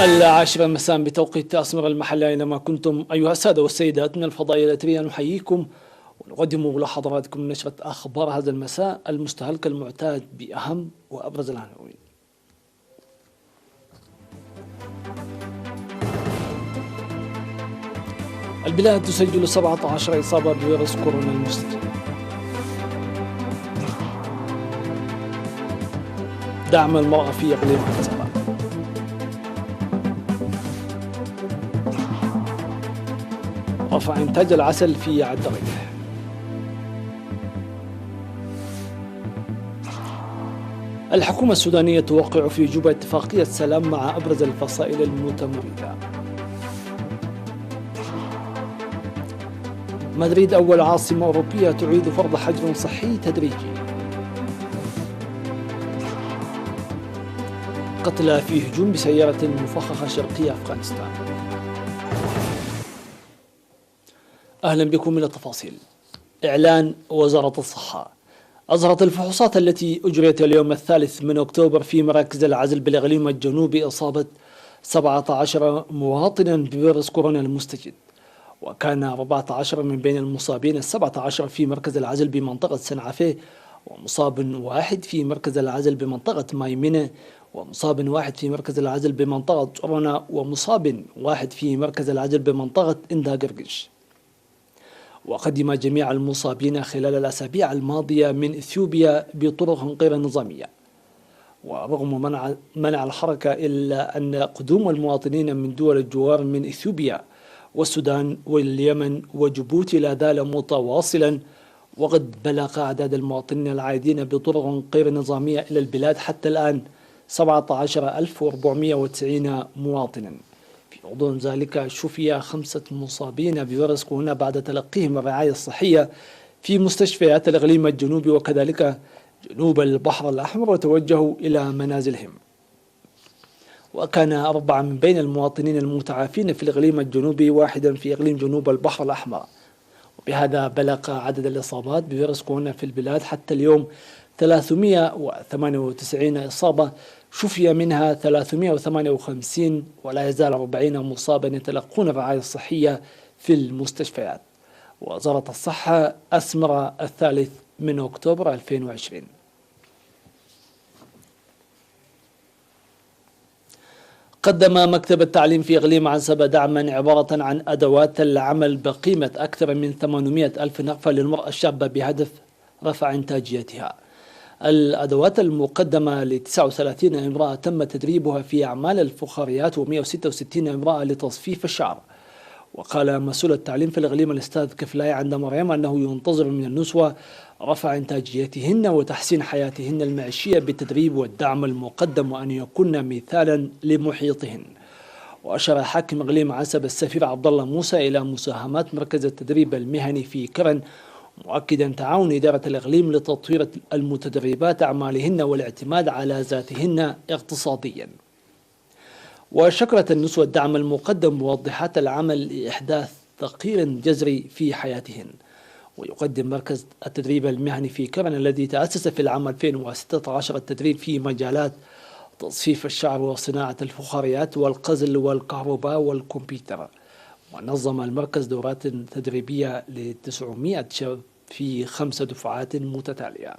العاشرة مساء بتوقيت أسمر المحلة، أينما كنتم أيها السادة والسيدات من الفضائية الإثرية، نحييكم ونقدم لحضراتكم نشرة أخبار هذا المساء المستهلك المعتاد بأهم وأبرز العناوين. البلاد تسجل 17 إصابة بفيروس كورونا المستجد. دعم المرأة في إقليم القصبة. رفع إنتاج العسل في عدرية. الحكومة السودانية توقع في جوبا اتفاقية سلام مع أبرز الفصائل المتمردة. مدريد أول عاصمة أوروبية تعيد فرض حجر صحي تدريجي. قتلى في هجوم بسيارة مفخخة شرقي أفغانستان. أهلا بكم إلى التفاصيل. إعلان وزارة الصحة: أظهرت الفحوصات التي أجريت اليوم الثالث من أكتوبر في مراكز العزل بالإقليم الجنوبي إصابة 17 مواطنا بفيروس كورونا المستجد، وكان 14 من بين المصابين 17 في مركز العزل بمنطقة سنعفة، ومصاب واحد في مركز العزل بمنطقة مايمنة، ومصاب واحد في مركز العزل بمنطقة جرونا، ومصاب واحد في مركز العزل بمنطقة إنداغرقش. وقدم جميع المصابين خلال الأسابيع الماضية من إثيوبيا بطرق غير نظامية. ورغم منع الحركة، إلا أن قدوم المواطنين من دول الجوار من إثيوبيا والسودان واليمن وجيبوتي لا زال متواصلا، وقد بلغ أعداد المواطنين العائدين بطرق غير نظامية إلى البلاد حتى الآن 17490 مواطنا. في غضون ذلك شفي 5 مصابين بفيروس كورونا بعد تلقيهم الرعاية الصحية في مستشفيات الإقليم الجنوبي وكذلك جنوب البحر الأحمر، وتوجهوا إلى منازلهم. وكان 4 من بين المواطنين المتعافين في الإقليم الجنوبي، واحدا في إقليم جنوب البحر الأحمر. وبهذا بلغ عدد الإصابات بفيروس كورونا في البلاد حتى اليوم 398 إصابة، شفي منها 358، ولا يزال 40 مصابا يتلقون الرعاية الصحية في المستشفيات. وزارة الصحة أسمر الثالث من أكتوبر 2020. قدم مكتب التعليم في إقليم عنسبة دعما عبارة عن أدوات العمل بقيمة أكثر من 800 ألف نقفة للمرأة الشابة بهدف رفع إنتاجيتها. الأدوات المقدمة ل 39 امرأة تم تدريبها في أعمال الفخاريات، و166 امرأة لتصفيف الشعر. وقال مسؤول التعليم في الإقليم الأستاذ كفلاي عند مريم أنه ينتظر من النسوة رفع إنتاجيتهن وتحسين حياتهن المعيشية بالتدريب والدعم المقدم، وأن يكون مثالا لمحيطهن. وأشار حاكم إقليم عنسبة السفير عبد الله موسى إلى مساهمات مركز التدريب المهني في كرن، مؤكدا تعاون إدارة الإقليم لتطوير المتدربات أعمالهن والاعتماد على ذاتهن اقتصاديا. وشكرت النسوة الدعم المقدم موضحات العمل لإحداث تغيير جذري في حياتهن. ويقدم مركز التدريب المهني في كرن الذي تأسس في العام 2016 التدريب في مجالات تصفيف الشعر وصناعة الفخاريات والقزل والكهرباء والكمبيوتر. ونظم المركز دورات تدريبية ل900 شاب في 5 دفعات متتالية.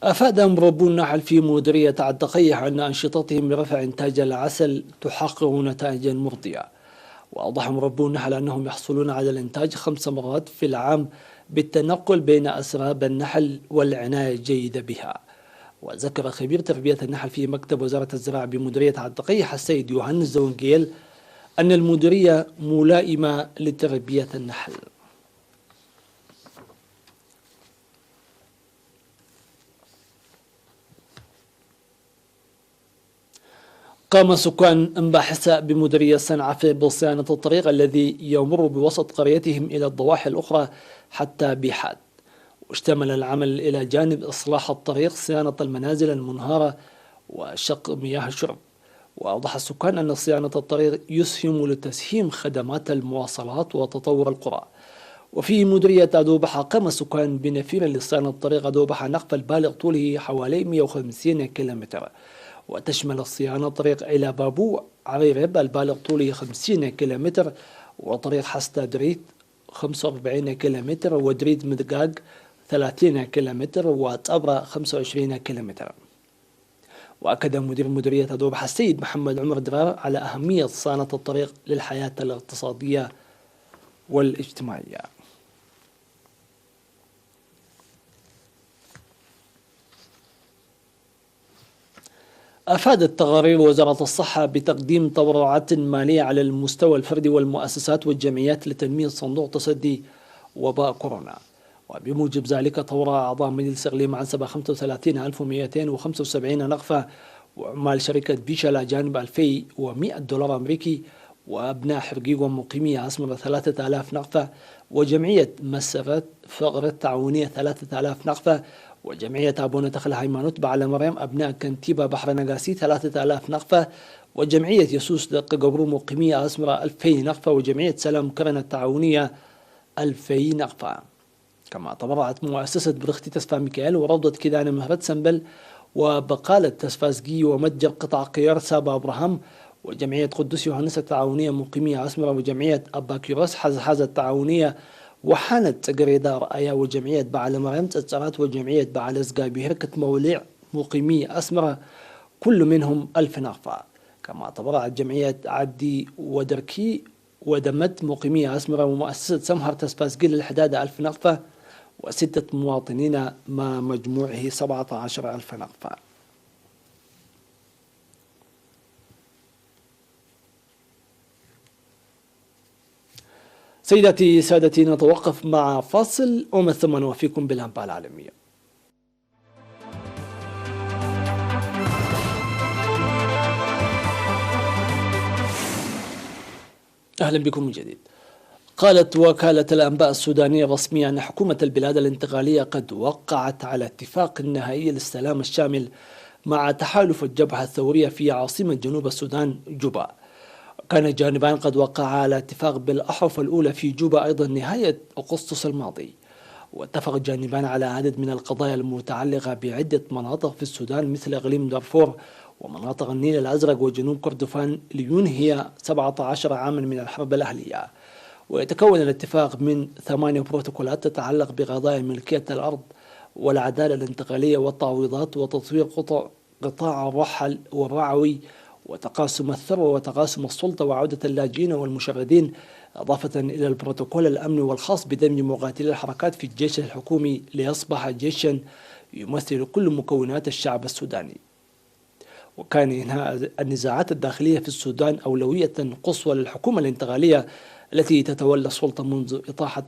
أفاد مربو النحل في مديرية عدقية أن أنشطتهم لرفع إنتاج العسل تحقق نتائجا مرضية. وأوضح مربو النحل أنهم يحصلون على الإنتاج 5 مرات في العام بالتنقل بين أسراب النحل والعناية الجيدة بها. وذكر خبير تربية النحل في مكتب وزارة الزراعة بمديرية عدقية السيد يوهانس زونجيل أن المديرية ملائمة لتربية النحل. قام سكان أنباحسة بمديرية سنعفة بصيانة الطريق الذي يمر بوسط قريتهم إلى الضواحي الأخرى حتى بيحات. واشتمل العمل إلى جانب إصلاح الطريق، صيانة المنازل المنهارة، وشق مياه الشرب. وأوضح السكان أن صيانة الطريق يسهم لتسهيل خدمات المواصلات وتطور القرى. وفي مديرية أدوبحة قام السكان بنفير لصيانة طريق أدوبحة نقفل بالغ طوله حوالي 150 كيلومتر، وتشمل الصيانة طريق إلى بابو عريرب البالغ طوله 50 كيلومتر، وطريق حستا دريت 45 كيلومتر، ودريد مدقاق 30 كيلومتر، وطبرة 25 كيلومتر. وأكد مدير مديرية أدوبحة السيد محمد عمر درار على أهمية صيانة الطريق للحياة الاقتصادية والاجتماعية. أفادت تقارير وزارة الصحة بتقديم تبرعات مالية على المستوى الفردي والمؤسسات والجمعيات لتنمية صندوق تصدي وباء كورونا. وبموجب ذلك تبرع أعضاء مجلس إقليم عنسبة 35275 نقفة، وعمال شركة بيشا الأجانب 2100 دولار أمريكي، وأبناء حرقيق ومقيمي عاصمة 3000 نقفة، وجمعية مسرت فقرة التعاونية 3000 نقفة، وجمعية أبونا تخل هيمانوت بعلى مريم أبناء كنتيبة بحر نقاسي 3000 نقفة، وجمعية يسوس دق قبرو مقيمية أسمرة 2000 نقفة، وجمعية سلام كرنة التعاونية 2000 نقفة. كما تبرعت مؤسسة برختي تسفى ميكائيل وروضة كيدان مهرت سنبل وبقالة تسفاسقي ومتجر قطع قيار سابا أبراهام، وجمعية قدس يوهنس التعاونية مقيمية أسمرة، وجمعية أبا كيروس حزحازة التعاونية وحانت قريدار آيا، وجمعية بعل مريم تسارات، وجمعية بعل زقاي بهركة موليع مقيمية أسمرة كل منهم 1000 نقفة. كما تبرعت جمعية عدي ودركي ودمت مقيمية أسمرة، ومؤسسة سمهر تسفاسقي للحدادة 1000 نقفة، و6 مواطنين ما مجموعه 17,000 نقفة. سيداتي سادتي، نتوقف مع فاصل ومن ثم نوفيكم بالأنباء العالمية. أهلا بكم من جديد. قالت وكالة الأنباء السودانية الرسمية أن حكومة البلاد الانتقالية قد وقعت على اتفاق نهائي للسلام الشامل مع تحالف الجبهة الثورية في عاصمة جنوب السودان جوبا. كان الجانبان قد وقعا على اتفاق بالأحرف الأولى في جوبا أيضا نهاية أغسطس الماضي، واتفق الجانبان على عدد من القضايا المتعلقة بعدة مناطق في السودان مثل إقليم دارفور ومناطق النيل الأزرق وجنوب كردفان لينهي 17 عاما من الحرب الأهلية. ويتكون الاتفاق من 8 بروتوكولات تتعلق بقضايا ملكية الأرض والعدالة الانتقالية والتعويضات وتطوير قطاع الرحل والرعوي وتقاسم الثروة وتقاسم السلطة وعودة اللاجئين والمشردين، إضافة إلى البروتوكول الأمني والخاص بدمج مقاتلي الحركات في الجيش الحكومي ليصبح جيشا يمثل كل مكونات الشعب السوداني. وكان إنهاء النزاعات الداخلية في السودان أولوية قصوى للحكومة الانتقالية التي تتولى السلطة منذ إطاحة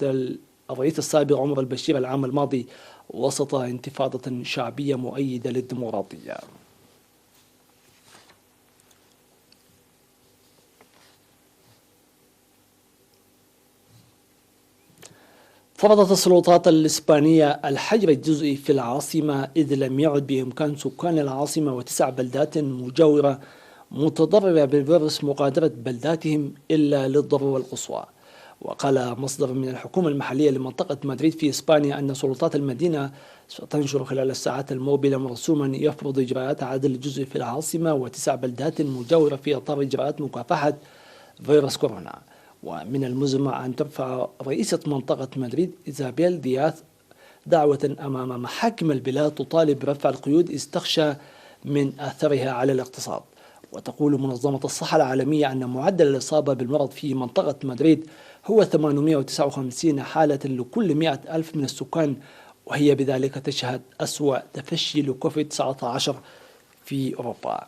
الرئيس السابق عمر البشير العام الماضي وسط انتفاضة شعبية مؤيدة للديمقراطية. فرضت السلطات الإسبانية الحجر الجزئي في العاصمة، إذ لم يعد بإمكان سكان العاصمة و9 بلدات مجاورة متضررة بالفيروس مغادرة بلداتهم إلا للضرورة القصوى. وقال مصدر من الحكومة المحلية لمنطقة مدريد في إسبانيا أن سلطات المدينة ستنشر خلال الساعات المقبلة مرسوما يفرض إجراءات عدل الجزء في العاصمة و9 بلدات مجاورة في إطار إجراءات مكافحة فيروس كورونا. ومن المزمع أن ترفع رئيسة منطقة مدريد إيزابيل دياز دعوة أمام محاكم البلاد تطالب برفع القيود إذ تخشى من أثرها على الاقتصاد. وتقول منظمة الصحة العالمية أن معدل الإصابة بالمرض في منطقة مدريد هو 859 حالة لكل 100,000 من السكان، وهي بذلك تشهد أسوأ تفشي لكوفيد-19 في أوروبا.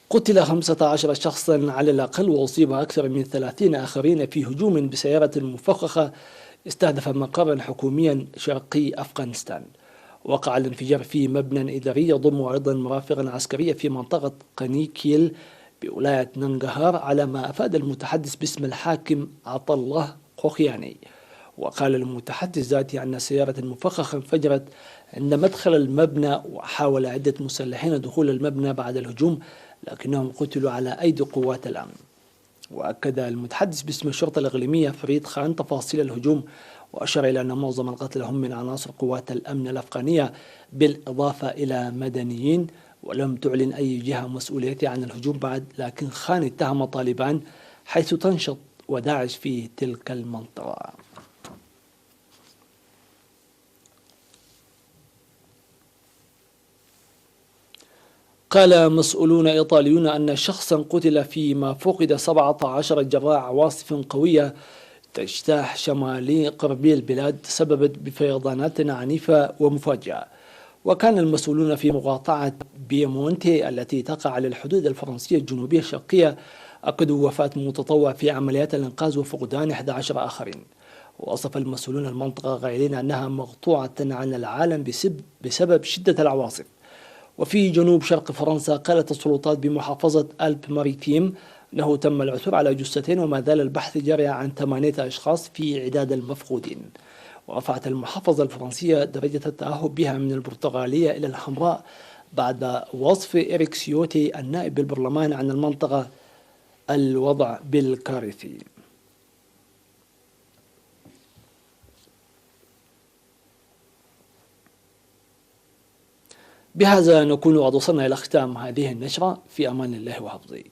قتل 15 شخصا على الأقل وأصيب أكثر من 30 آخرين في هجوم بسيارة مفخخة استهدف مقرا حكوميا شرقي أفغانستان. وقع الانفجار في مبنى إداري يضم أيضا مرافق عسكرية في منطقة قنيكيل بولاية ننغهار، على ما أفاد المتحدث باسم الحاكم عطا الله قوخياني. وقال المتحدث ذاتي أن سيارة مفخخة انفجرت عند مدخل المبنى، وحاول عدة مسلحين دخول المبنى بعد الهجوم لكنهم قتلوا على أيدي قوات الأمن. وأكد المتحدث باسم الشرطة الإقليمية فريد خان تفاصيل الهجوم، وأشار إلى أن معظم القتلى هم من عناصر قوات الأمن الأفغانية بالإضافة إلى مدنيين، ولم تعلن أي جهة مسؤوليتها عن الهجوم بعد، لكن خان اتهم طالبان حيث تنشط وداعش في تلك المنطقة. قال مسؤولون إيطاليون أن شخصا قتل فيما فقد 17 جراء عواصف قوية تجتاح شمالي غربي البلاد سببت بفيضانات عنيفة ومفاجئة. وكان المسؤولون في مقاطعة بيمونتي التي تقع على الحدود الفرنسية الجنوبية الشرقية أكدوا وفاة متطوع في عمليات الإنقاذ وفقدان 11 آخرين. ووصف المسؤولون المنطقة قائلين أنها مقطوعة عن العالم بسبب شدة العواصف. وفي جنوب شرق فرنسا قالت السلطات بمحافظة ألب ماريتيم أنه تم العثور على جثتين، وما زال البحث جاري عن 8 أشخاص في عداد المفقودين. ورفعت المحافظة الفرنسية درجة التأهب بها من البرتغالية إلى الحمراء بعد وصف إريك سيوتي النائب بالبرلمان عن المنطقة الوضع بالكارثي. بهذا نكون قد وصلنا إلى ختام هذه النشرة. في أمان الله وحفظه.